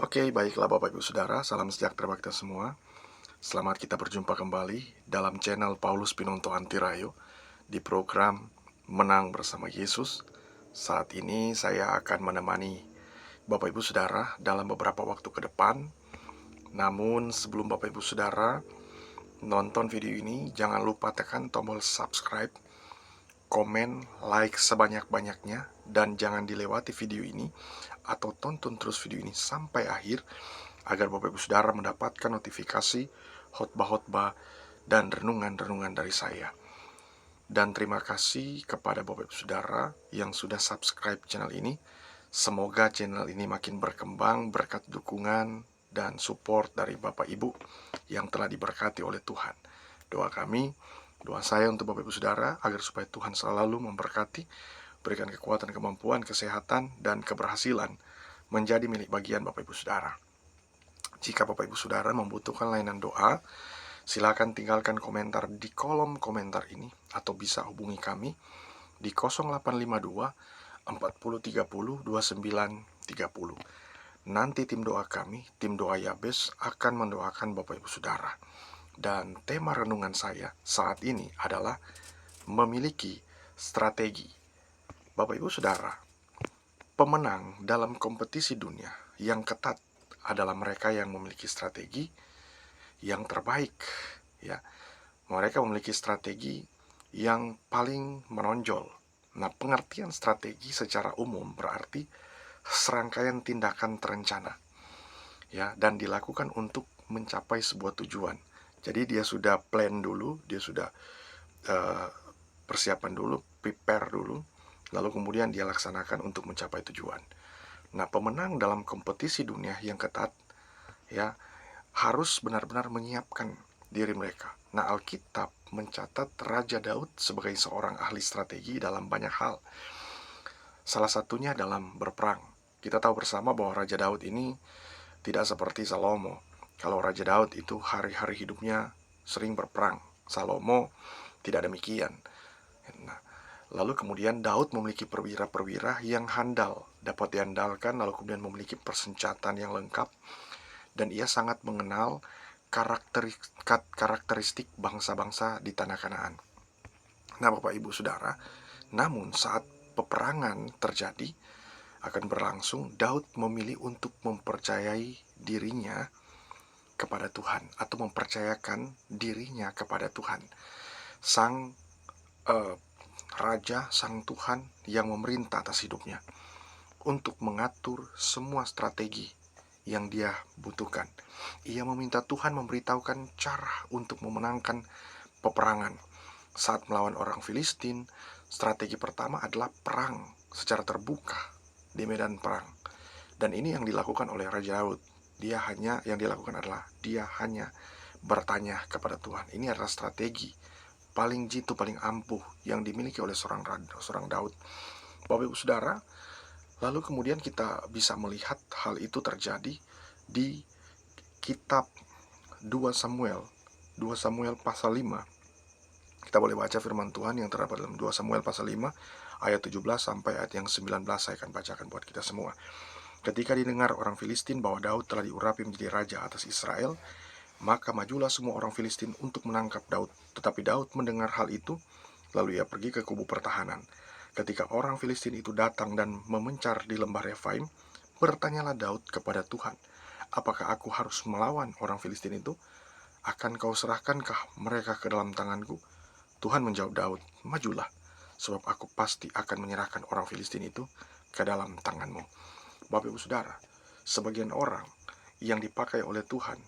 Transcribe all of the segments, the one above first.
Oke, baiklah Bapak Ibu Saudara, salam sejahtera bagi kita semua. Selamat kita berjumpa kembali dalam channel Paulus Pinonto Antirayo di program Menang Bersama Yesus. Saat ini saya akan menemani Bapak Ibu Saudara dalam beberapa waktu ke depan. Namun sebelum Bapak Ibu Saudara nonton video ini, jangan lupa tekan tombol subscribe, komen, like sebanyak-banyaknya, dan jangan dilewati video ini atau tonton terus video ini sampai akhir agar Bapak Ibu Saudara mendapatkan notifikasi khotbah-khotbah dan renungan-renungan dari saya. Dan terima kasih kepada Bapak Ibu Saudara yang sudah subscribe channel ini. Semoga channel ini makin berkembang berkat dukungan dan support dari Bapak Ibu yang telah diberkati oleh Tuhan. Doa kami, doa saya untuk Bapak Ibu Saudara agar supaya Tuhan selalu memberkati, berikan kekuatan, kemampuan, kesehatan, dan keberhasilan menjadi milik bagian Bapak Ibu Saudara. Jika Bapak Ibu Saudara membutuhkan layanan doa, silakan tinggalkan komentar di kolom komentar ini atau bisa hubungi kami di 0852 40 30 29 30. Nanti tim doa kami, tim doa Yabes, akan mendoakan Bapak Ibu Saudara. Dan tema renungan saya saat ini adalah memiliki strategi. Bapak Ibu Saudara, pemenang dalam kompetisi dunia yang ketat adalah mereka yang memiliki strategi yang terbaik, ya. Mereka memiliki strategi yang paling menonjol. Nah, pengertian strategi secara umum berarti serangkaian tindakan terencana, ya, dan dilakukan untuk mencapai sebuah tujuan. Jadi dia sudah plan dulu, dia sudah persiapan dulu, prepare dulu, lalu kemudian dia laksanakan untuk mencapai tujuan. Nah, pemenang dalam kompetisi dunia yang ketat, ya, harus benar-benar menyiapkan diri mereka. Nah, Alkitab mencatat Raja Daud sebagai seorang ahli strategi dalam banyak hal. Salah satunya dalam berperang. Kita tahu bersama bahwa Raja Daud ini tidak seperti Salomo. Kalau Raja Daud itu hari-hari hidupnya sering berperang, Salomo tidak demikian. Nah, lalu kemudian Daud memiliki perwira-perwira yang handal, dapat diandalkan, lalu kemudian memiliki persenjataan yang lengkap, dan ia sangat mengenal karakteristik bangsa-bangsa di tanah Kanaan. Nah, Bapak Ibu Saudara, namun saat peperangan terjadi akan berlangsung, Daud memilih untuk mempercayai dirinya kepada Tuhan atau mempercayakan dirinya kepada Tuhan, sang Raja, sang Tuhan yang memerintah atas hidupnya, untuk mengatur semua strategi yang dia butuhkan. Ia meminta Tuhan memberitahukan cara untuk memenangkan peperangan. Saat melawan orang Filistin, strategi pertama adalah perang secara terbuka di medan perang. Dan ini yang dilakukan oleh Raja Daud. Dia hanya bertanya kepada Tuhan. Ini adalah strategi paling jitu, paling ampuh yang dimiliki oleh seorang Daud. Bapak Ibu Saudara, lalu kemudian kita bisa melihat hal itu terjadi di kitab 2 Samuel pasal 5. Kita boleh baca firman Tuhan yang terdapat dalam 2 Samuel pasal 5 ayat 17 sampai ayat yang 19. Saya akan bacakan buat kita semua. Ketika didengar orang Filistin bahwa Daud telah diurapi menjadi raja atas Israel, maka majulah semua orang Filistin untuk menangkap Daud. Tetapi Daud mendengar hal itu, lalu ia pergi ke kubu pertahanan. Ketika orang Filistin itu datang dan memencar di lembah Refaim, bertanyalah Daud kepada Tuhan, apakah aku harus melawan orang Filistin itu? Akan kau serahkankah mereka ke dalam tanganku? Tuhan menjawab Daud, majulah, sebab aku pasti akan menyerahkan orang Filistin itu ke dalam tanganmu. Bapak Ibu Saudara, sebagian orang yang dipakai oleh Tuhan,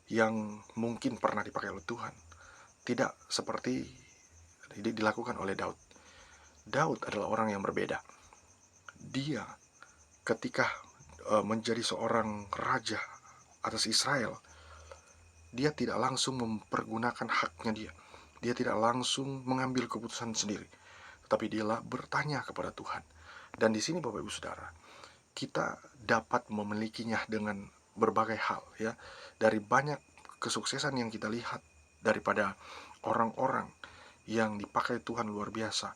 yang mungkin pernah dipakai oleh Tuhan, tidak seperti dilakukan oleh Daud. Daud adalah orang yang berbeda. Dia ketika menjadi seorang raja atas Israel, dia tidak langsung mempergunakan haknya dia. Dia tidak langsung mengambil keputusan sendiri, tetapi dia bertanya kepada Tuhan. Dan di sini Bapak Ibu Saudara, kita dapat memilikinya dengan berbagai hal, ya. Dari banyak kesuksesan yang kita lihat daripada orang-orang yang dipakai Tuhan luar biasa.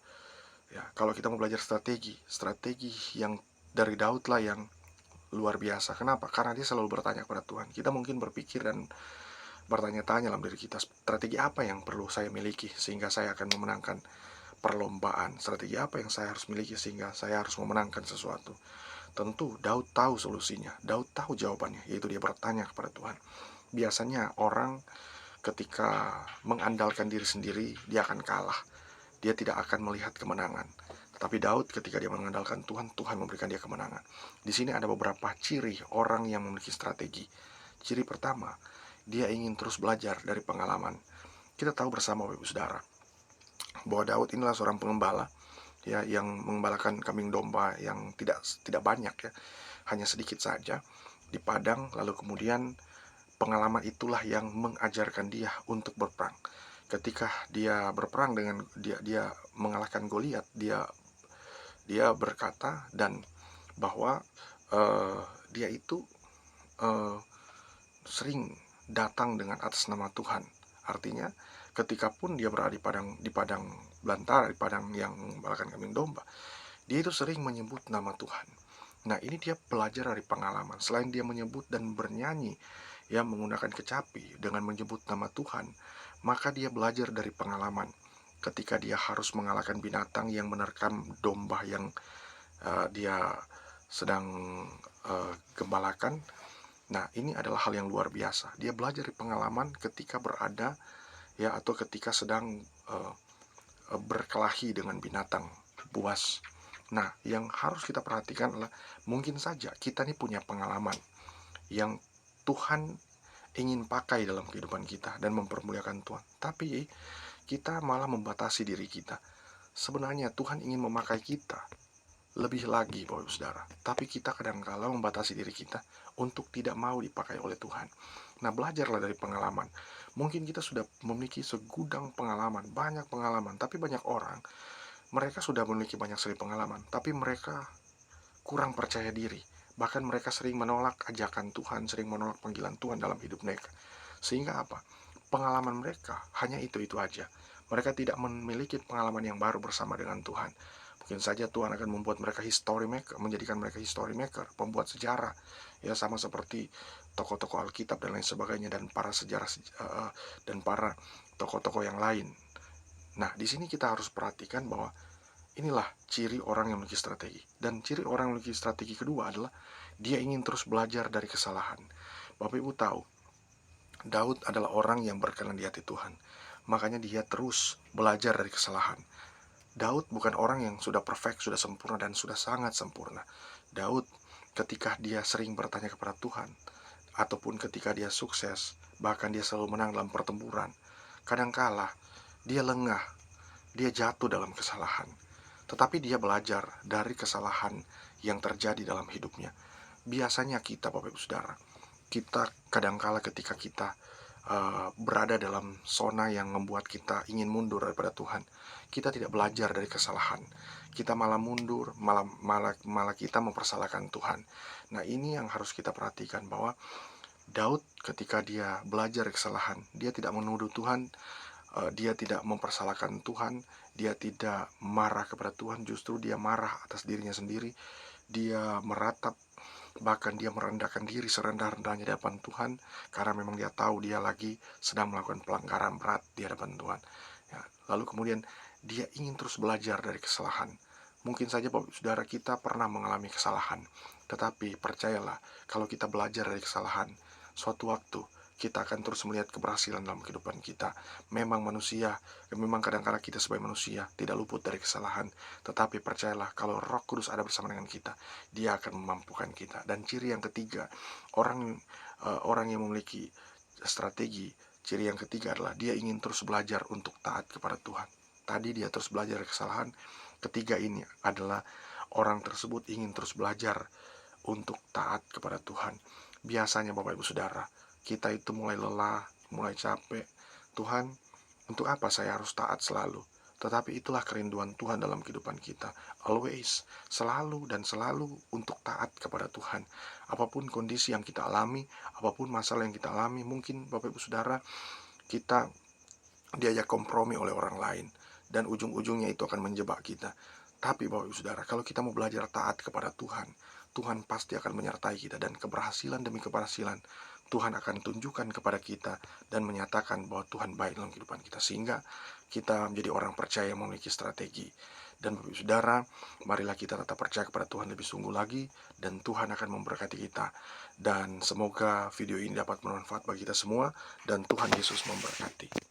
Ya, kalau kita mau belajar strategi yang dari Daud lah yang luar biasa. Kenapa? Karena dia selalu bertanya kepada Tuhan. Kita mungkin berpikir dan bertanya-tanya dalam diri kita, strategi apa yang perlu saya miliki sehingga saya akan memenangkan perlombaan. Strategi apa yang saya harus miliki sehingga saya harus memenangkan sesuatu. Tentu Daud tahu solusinya, Daud tahu jawabannya, yaitu dia bertanya kepada Tuhan. Biasanya orang ketika mengandalkan diri sendiri, dia akan kalah. Dia tidak akan melihat kemenangan. Tetapi Daud ketika dia mengandalkan Tuhan, Tuhan memberikan dia kemenangan. Di sini ada beberapa ciri orang yang memiliki strategi. Ciri pertama, dia ingin terus belajar dari pengalaman. Kita tahu bersama Bapak Ibu Saudara bahwa Daud inilah seorang pengembala, ya, yang mengembalakan kambing domba yang tidak banyak, ya, hanya sedikit saja di padang. Lalu kemudian pengalaman itulah yang mengajarkan dia untuk berperang. Ketika dia berperang dengan dia mengalahkan Goliat, dia berkata dan bahwa dia itu sering datang dengan atas nama Tuhan. Artinya ketika pun dia berada di padang belantara, di padang yang mengembalakan kambing domba, dia itu sering menyebut nama Tuhan. Nah, ini dia belajar dari pengalaman. Selain dia menyebut dan bernyanyi, ya, menggunakan kecapi dengan menyebut nama Tuhan, maka dia belajar dari pengalaman. Ketika dia harus mengalahkan binatang yang menerkam domba yang dia sedang gembalakan. Nah, ini adalah hal yang luar biasa. Dia belajar dari pengalaman ketika berada, ya, atau ketika sedang berkelahi dengan binatang buas. Nah, yang harus kita perhatikan adalah mungkin saja kita nih punya pengalaman yang Tuhan ingin pakai dalam kehidupan kita dan mempermuliakan Tuhan. Tapi kita malah membatasi diri kita. Sebenarnya Tuhan ingin memakai kita lebih lagi, Bapak Ibu Saudara. Tapi kita kadang-kala membatasi diri kita untuk tidak mau dipakai oleh Tuhan. Nah, belajarlah dari pengalaman. Mungkin kita sudah memiliki segudang pengalaman, banyak pengalaman, tapi banyak orang, mereka sudah memiliki banyak sekali pengalaman, tapi mereka kurang percaya diri. Bahkan mereka sering menolak ajakan Tuhan, sering menolak panggilan Tuhan dalam hidup mereka. Sehingga apa? Pengalaman mereka hanya itu-itu aja. Mereka tidak memiliki pengalaman yang baru bersama dengan Tuhan. Mungkin saja Tuhan akan membuat mereka history maker, menjadikan mereka history maker, pembuat sejarah. Ya, sama seperti tokoh-tokoh Alkitab dan lain sebagainya, dan para sejarah dan para tokoh-tokoh yang lain. Nah, di sini kita harus perhatikan bahwa inilah ciri orang yang memiliki strategi. Dan ciri orang yang memiliki strategi kedua adalah dia ingin terus belajar dari kesalahan. Bapak Ibu tahu, Daud adalah orang yang berkenan di hati Tuhan. Makanya dia terus belajar dari kesalahan. Daud bukan orang yang sudah perfect, sudah sempurna, dan sudah sangat sempurna. Daud ketika dia sering bertanya kepada Tuhan, ataupun ketika dia sukses, bahkan dia selalu menang dalam pertempuran, kadangkala dia lengah, dia jatuh dalam kesalahan. Tetapi dia belajar dari kesalahan yang terjadi dalam hidupnya. Biasanya kita, Bapak Ibu Saudara, kita kadangkala ketika kita berada dalam zona yang membuat kita ingin mundur daripada Tuhan, kita tidak belajar dari kesalahan. Kita malah mundur, malah kita mempersalahkan Tuhan. Nah, ini yang harus kita perhatikan, bahwa Daud ketika dia belajar dari kesalahan, dia tidak menuduh Tuhan, dia tidak mempersalahkan Tuhan, dia tidak marah kepada Tuhan, justru dia marah atas dirinya sendiri. Dia meratap, bahkan dia merendahkan diri serendah-rendahnya di hadapan Tuhan, karena memang dia tahu dia lagi sedang melakukan pelanggaran berat di hadapan Tuhan. Ya, lalu kemudian dia ingin terus belajar dari kesalahan. Mungkin saja Bapak Saudara kita pernah mengalami kesalahan, tetapi percayalah, kalau kita belajar dari kesalahan, suatu waktu kita akan terus melihat keberhasilan dalam kehidupan kita. Memang manusia, memang kadang-kadang kita sebagai manusia tidak luput dari kesalahan. Tetapi percayalah, kalau Roh Kudus ada bersama dengan kita, Dia akan memampukan kita. Dan ciri yang ketiga, orang yang memiliki strategi, ciri yang ketiga adalah dia ingin terus belajar untuk taat kepada Tuhan. Tadi dia terus belajar dari kesalahan. Ketiga ini adalah orang tersebut ingin terus belajar untuk taat kepada Tuhan. Biasanya Bapak Ibu Saudara, kita itu mulai lelah, mulai capek. Tuhan, untuk apa saya harus taat selalu? Tetapi itulah kerinduan Tuhan dalam kehidupan kita. Always, selalu dan selalu untuk taat kepada Tuhan. Apapun kondisi yang kita alami, apapun masalah yang kita alami, mungkin Bapak Ibu Saudara, kita diajak kompromi oleh orang lain, dan ujung-ujungnya itu akan menjebak kita. Tapi Bapak Ibu Saudara, kalau kita mau belajar taat kepada Tuhan, Tuhan pasti akan menyertai kita, dan keberhasilan demi keberhasilan Tuhan akan tunjukkan kepada kita dan menyatakan bahwa Tuhan baik dalam kehidupan kita, sehingga kita menjadi orang percaya yang memiliki strategi. Dan Bapak Ibu Saudara, marilah kita tetap percaya kepada Tuhan lebih sungguh lagi, dan Tuhan akan memberkati kita. Dan semoga video ini dapat bermanfaat bagi kita semua, dan Tuhan Yesus memberkati.